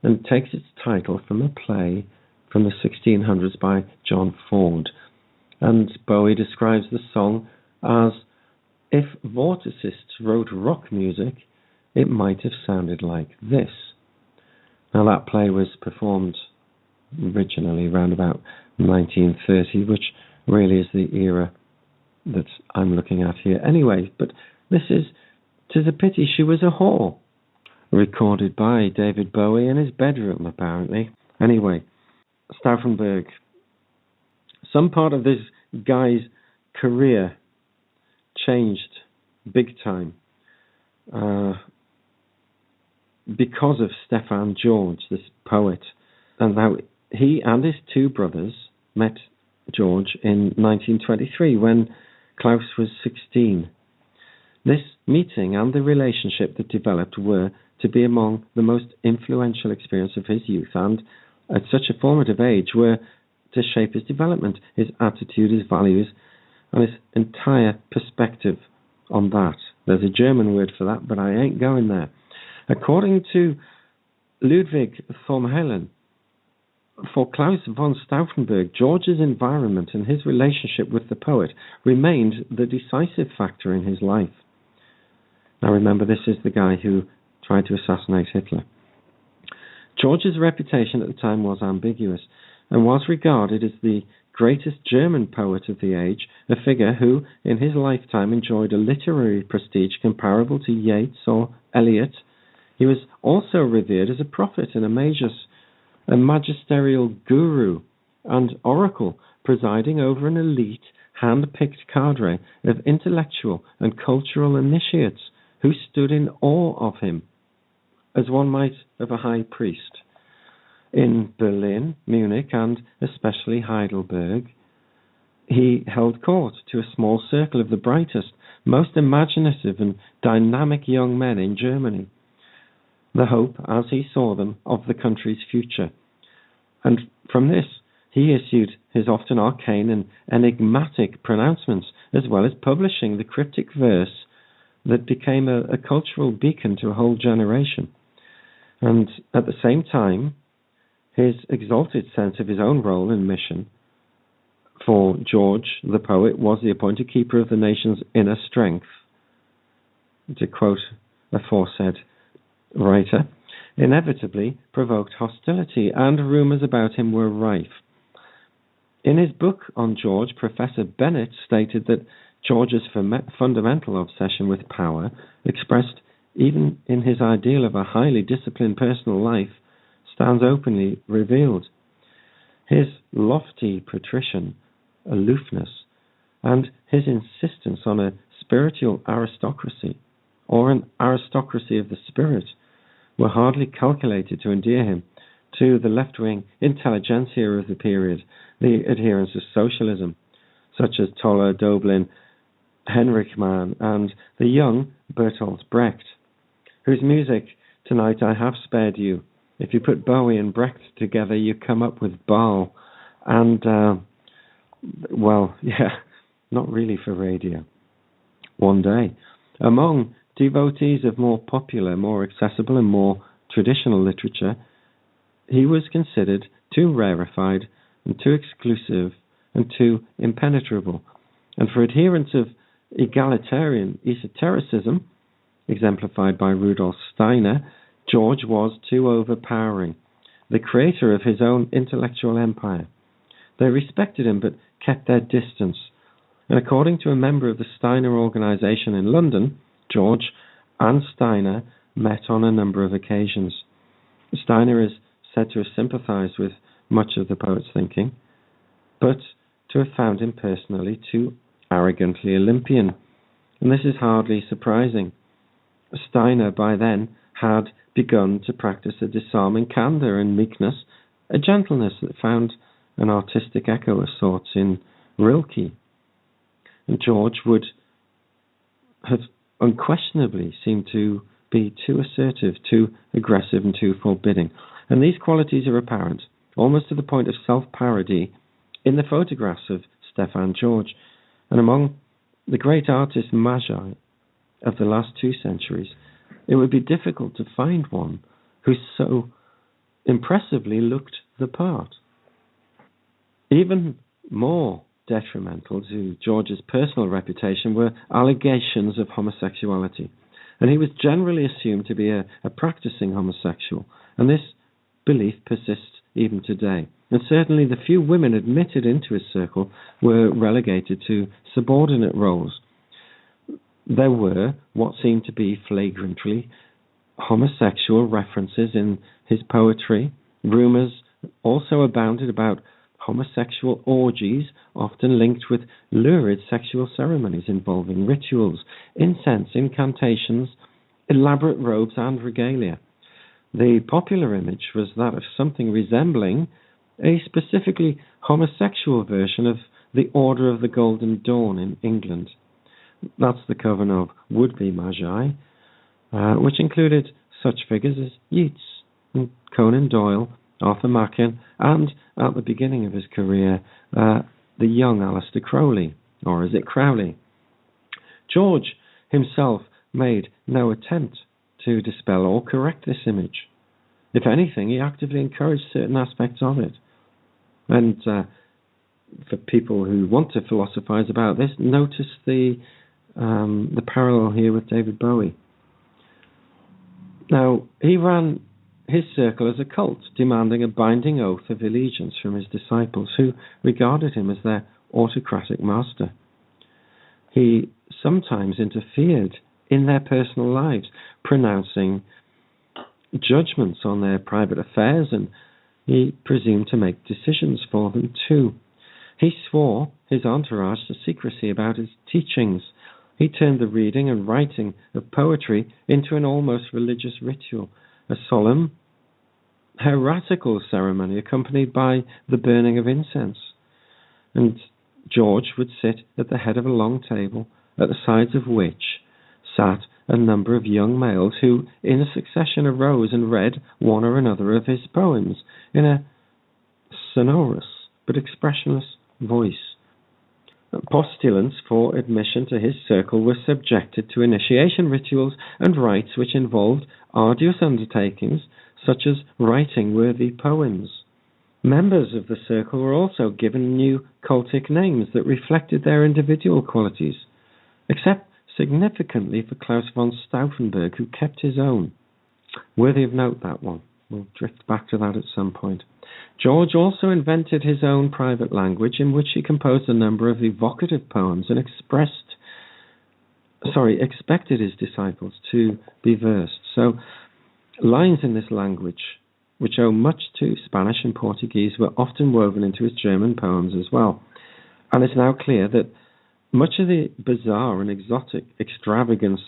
and takes its title from a play from the 1600s by John Ford. And Bowie describes the song as, if vorticists wrote rock music, it might have sounded like this. Now that play was performed originally around about 1930, which really is the era that I'm looking at here anyway. But this is "'Tis a Pity She Was a Whore," recorded by David Bowie in his bedroom, apparently. Anyway, Stauffenberg. Some part of this guy's career changed big time because of Stefan George, this poet. And now he and his 2 brothers met George in 1923 when Claus was 16. This meeting and the relationship that developed were to be among the most influential experience of his youth, and at such a formative age were to shape his development, his attitude, his values, and his entire perspective on that. There's a German word for that, but I ain't going there. According to Ludwig Thormheilen, for Claus von Stauffenberg, George's environment and his relationship with the poet remained the decisive factor in his life. Now remember, this is the guy who tried to assassinate Hitler. George's reputation at the time was ambiguous and was regarded as the greatest German poet of the age, a figure who, in his lifetime, enjoyed a literary prestige comparable to Yeats or Eliot. He was also revered as a prophet and a magisterial guru and oracle, presiding over an elite, hand-picked cadre of intellectual and cultural initiates who stood in awe of him, as one might of a high priest. In Berlin, Munich, and especially Heidelberg, he held court to a small circle of the brightest, most imaginative and dynamic young men in Germany, the hope, as he saw them, of the country's future. And from this, he issued his often arcane and enigmatic pronouncements, as well as publishing the cryptic verse that became a cultural beacon to a whole generation. And at the same time, his exalted sense of his own role and mission. For George, the poet, was the appointed keeper of the nation's inner strength, to quote aforesaid writer. inevitably provoked hostility, and rumours about him were rife. In his book on George, Professor Bennett stated that George's fundamental obsession with power, expressed even in his ideal of a highly disciplined personal life, stands openly revealed. His lofty patrician aloofness and his insistence on a spiritual aristocracy, or an aristocracy of the spirit, were hardly calculated to endear him to the left-wing intelligentsia of the period, the adherents of socialism, such as Toller, Doblin, Henrik Mann, and the young Bertolt Brecht, whose music, Tonight I Have Spared You, if you put Bowie and Brecht together, you come up with Baal, and, not really for radio. One day, among devotees of more popular, more accessible, and more traditional literature, he was considered too rarefied and too exclusive and too impenetrable. And for adherents of egalitarian esotericism, exemplified by Rudolf Steiner, George was too overpowering, the creator of his own intellectual empire. They respected him but kept their distance. And according to a member of the Steiner organization in London, George and Steiner met on a number of occasions. Steiner is said to have sympathized with much of the poet's thinking, but to have found him personally too arrogantly Olympian. And this is hardly surprising. Steiner by then had begun to practice a disarming candor and meekness, a gentleness that found an artistic echo of sorts in Rilke. And George would have unquestionably seemed to be too assertive, too aggressive, and too forbidding. And these qualities are apparent, almost to the point of self-parody, in the photographs of Stefan George. And among the great artist magi of the last 2 centuries, it would be difficult to find one who so impressively looked the part. Even more detrimental to George's personal reputation were allegations of homosexuality, and he was generally assumed to be a practicing homosexual, and this belief persists even today. And certainly the few women admitted into his circle were relegated to subordinate roles. There were what seemed to be flagrantly homosexual references in his poetry. Rumours also abounded about homosexual orgies, often linked with lurid sexual ceremonies involving rituals, incense, incantations, elaborate robes, and regalia. The popular image was that of something resembling a specifically homosexual version of the Order of the Golden Dawn in England. That's the coven of would-be magi, which included such figures as Yeats, and Conan Doyle, Arthur Machen, and, at the beginning of his career, the young Aleister Crowley, or is it Crowley? George himself made no attempt to dispel or correct this image. If anything, he actively encouraged certain aspects of it. And for people who want to philosophize about this, notice the parallel here with David Bowie. Now, he ran his circle as a cult, demanding a binding oath of allegiance from his disciples, who regarded him as their autocratic master. He sometimes interfered in their personal lives, pronouncing judgments on their private affairs, and he presumed to make decisions for them too. He swore his entourage to secrecy about his teachings. He turned the reading and writing of poetry into an almost religious ritual, a solemn, heretical ceremony accompanied by the burning of incense. And George would sit at the head of a long table, at the sides of which sat a number of young males who, in a succession, arose and read one or another of his poems in a sonorous but expressionless voice. Postulants for admission to his circle were subjected to initiation rituals and rites which involved arduous undertakings, such as writing worthy poems. Members of the circle were also given new cultic names that reflected their individual qualities, except significantly for Claus Von Stauffenberg, who kept his own. Worthy of note, that one. We'll drift back to that at some point. George also invented his own private language in which he composed a number of evocative poems and expected his disciples to be versed. So lines in this language, which owe much to Spanish and Portuguese, were often woven into his German poems as well. And it's now clear that much of the bizarre and exotic extravagance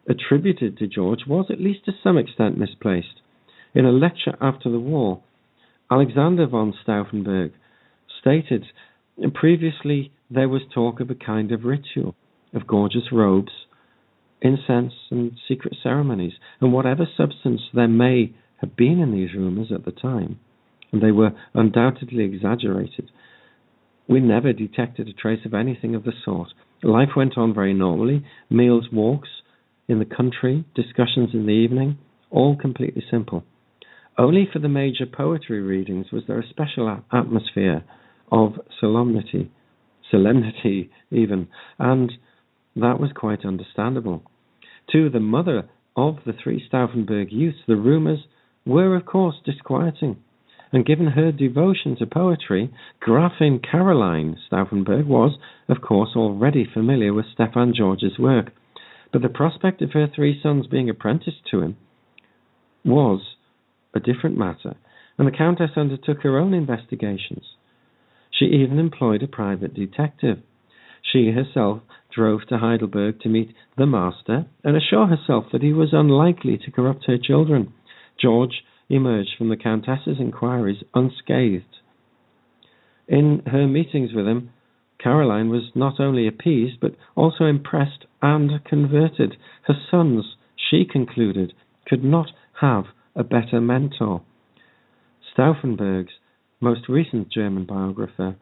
attributed to George was, at least to some extent, misplaced. In a lecture after the war, Aleister von Stauffenberg stated, previously there was talk of a kind of ritual, of gorgeous robes, incense and secret ceremonies, and whatever substance there may have been in these rumours at the time, and they were undoubtedly exaggerated, we never detected a trace of anything of the sort. Life went on very normally, meals, walks in the country, discussions in the evening, all completely simple. Only for the major poetry readings was there a special atmosphere of solemnity even, and that was quite understandable. To the mother of the three Stauffenberg youths, the rumours were of course disquieting, and given her devotion to poetry, Gräfin Caroline Stauffenberg was, of course, already familiar with Stefan George's work, but the prospect of her three sons being apprenticed to him was a different matter, and the Countess undertook her own investigations. She even employed a private detective. She herself drove to Heidelberg to meet the master and assure herself that he was unlikely to corrupt her children. George emerged from the Countess's inquiries unscathed. In her meetings with him, Caroline was not only appeased, but also impressed and converted. Her sons, she concluded, could not have a better mentor. Stauffenberg's most recent German biographer,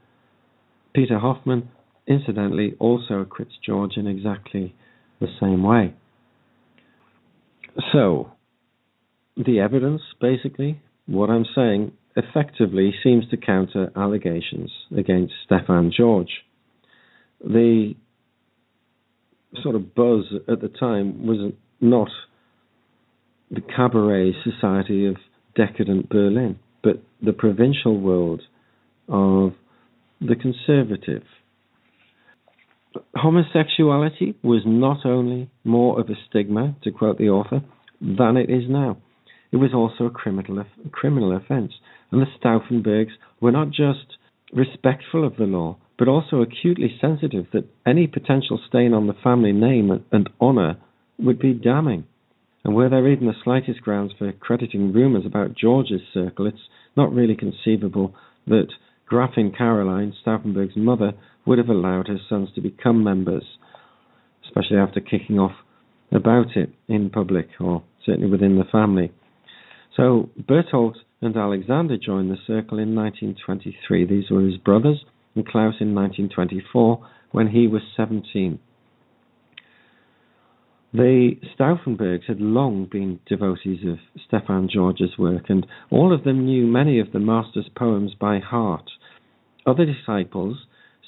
Peter Hoffmann, incidentally also acquits George in exactly the same way. So, the evidence, basically, what I'm saying, effectively seems to counter allegations against Stefan George. The sort of buzz at the time was not the cabaret society of decadent Berlin, but the provincial world of the conservative. Homosexuality was not only more of a stigma, to quote the author, than it is now. It was also a criminal offence, and the Stauffenbergs were not just respectful of the law, but also acutely sensitive that any potential stain on the family name and honour would be damning. And were there even the slightest grounds for crediting rumours about George's circle, it's not really conceivable that Gräfin Caroline, Stauffenberg's mother, would have allowed her sons to become members, especially after kicking off about it in public, or certainly within the family. So Berthold and Alexander joined the circle in 1923. These were his brothers, and Claus in 1924, when he was 17. The Stauffenbergs had long been devotees of Stefan George's work, and all of them knew many of the master's poems by heart. Other disciples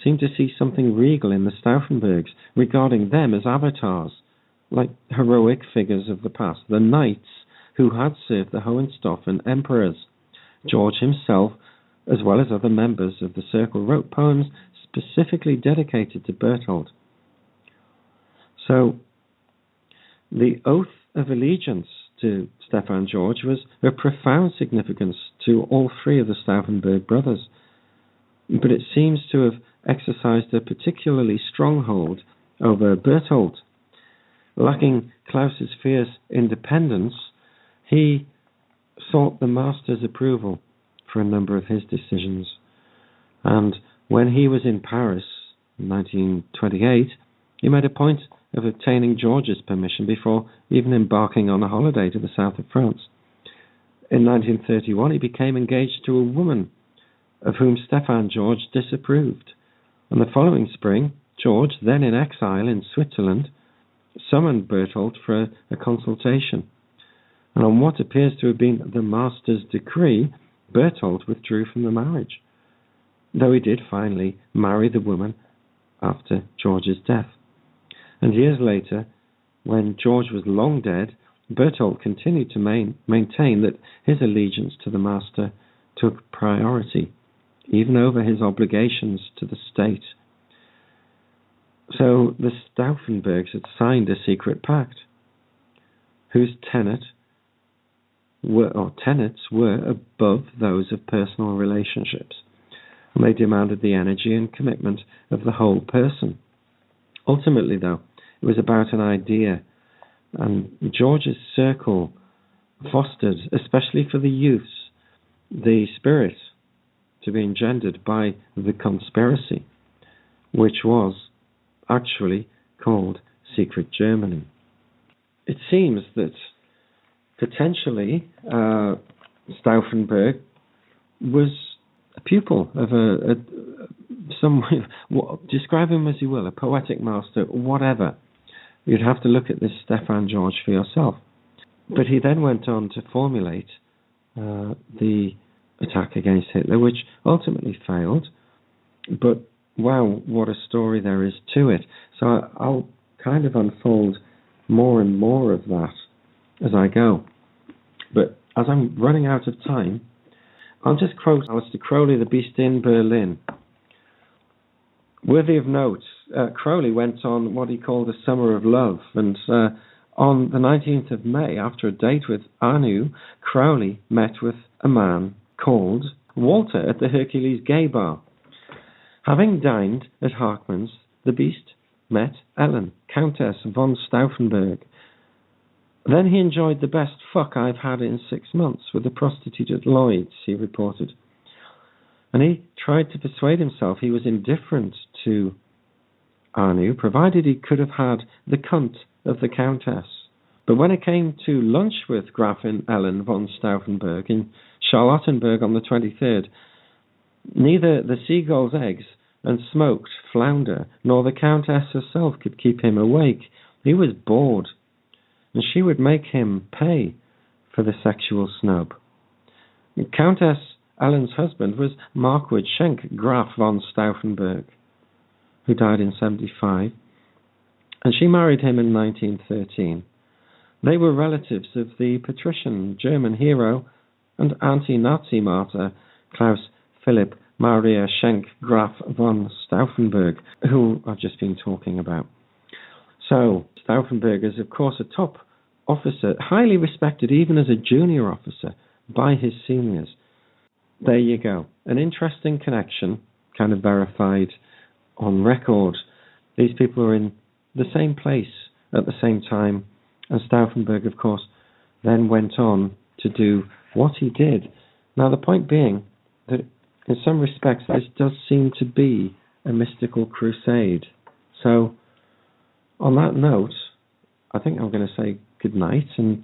seemed to see something regal in the Stauffenbergs, regarding them as avatars, like heroic figures of the past, the knights who had served the Hohenstaufen emperors. George himself, as well as other members of the circle, wrote poems specifically dedicated to Berthold. So, the oath of allegiance to Stefan George was of profound significance to all three of the Stauffenberg brothers, but it seems to have exercised a particularly strong hold over Berthold. Lacking Claus's fierce independence, he sought the master's approval for a number of his decisions, and when he was in Paris in 1928, he made a point of obtaining George's permission before even embarking on a holiday to the south of France. In 1931, he became engaged to a woman of whom Stefan George disapproved, and the following spring, George, then in exile in Switzerland, summoned Berthold for a consultation, and on what appears to have been the master's decree, Berthold withdrew from the marriage, though he did finally marry the woman after George's death. And years later, when George was long dead, Berthold continued to maintain that his allegiance to the master took priority, even over his obligations to the state. So the Stauffenbergs had signed a secret pact, whose tenets were above those of personal relationships, and they demanded the energy and commitment of the whole person. Ultimately, though, it was about an idea, and George's circle fostered, especially for the youths, the spirit to be engendered by the conspiracy, which was actually called Secret Germany. It seems that potentially Stauffenberg was a pupil of describe him as you will, a poetic master, whatever. You'd have to look at this Stefan George for yourself. But he then went on to formulate the attack against Hitler, which ultimately failed. But wow, what a story there is to it. So I'll kind of unfold more and more of that as I go. But as I'm running out of time, I'll just quote Aleister Crowley, The Beast in Berlin. Worthy of note, Crowley went on what he called a summer of love, and on the 19th of May, after a date with Anu, Crowley met with a man called Walter at the Hercules Gay Bar. Having dined at Harkman's, the Beast met Ellen, Countess von Stauffenberg. Then he enjoyed the best fuck I've had in 6 months with a prostitute at Lloyd's, he reported. And he tried to persuade himself he was indifferent to Anu, provided he could have had the cunt of the Countess. But when it came to lunch with Gräfin Ellen von Stauffenberg in Charlottenburg on the 23rd, neither the seagull's eggs and smoked flounder nor the Countess herself could keep him awake. He was bored, and she would make him pay for the sexual snub. Countess Ellen's husband was Marquard Schenk Graf von Stauffenberg, who died in 1975, and she married him in 1913. They were relatives of the patrician German hero and anti-Nazi martyr Klaus Philipp Maria Schenk Graf von Stauffenberg, who I've just been talking about. So, Stauffenberg is, of course, a top officer, highly respected even as a junior officer by his seniors. There you go. An interesting connection, kind of verified on record. These people are in the same place at the same time, and Stauffenberg, of course, then went on to do what he did. Now, the point being that in some respects, this does seem to be a mystical crusade. So, on that note, I think I'm going to say good night, and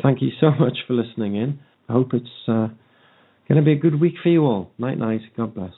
thank you so much for listening in. I hope it's going to be a good week for you all. Night, night. God bless.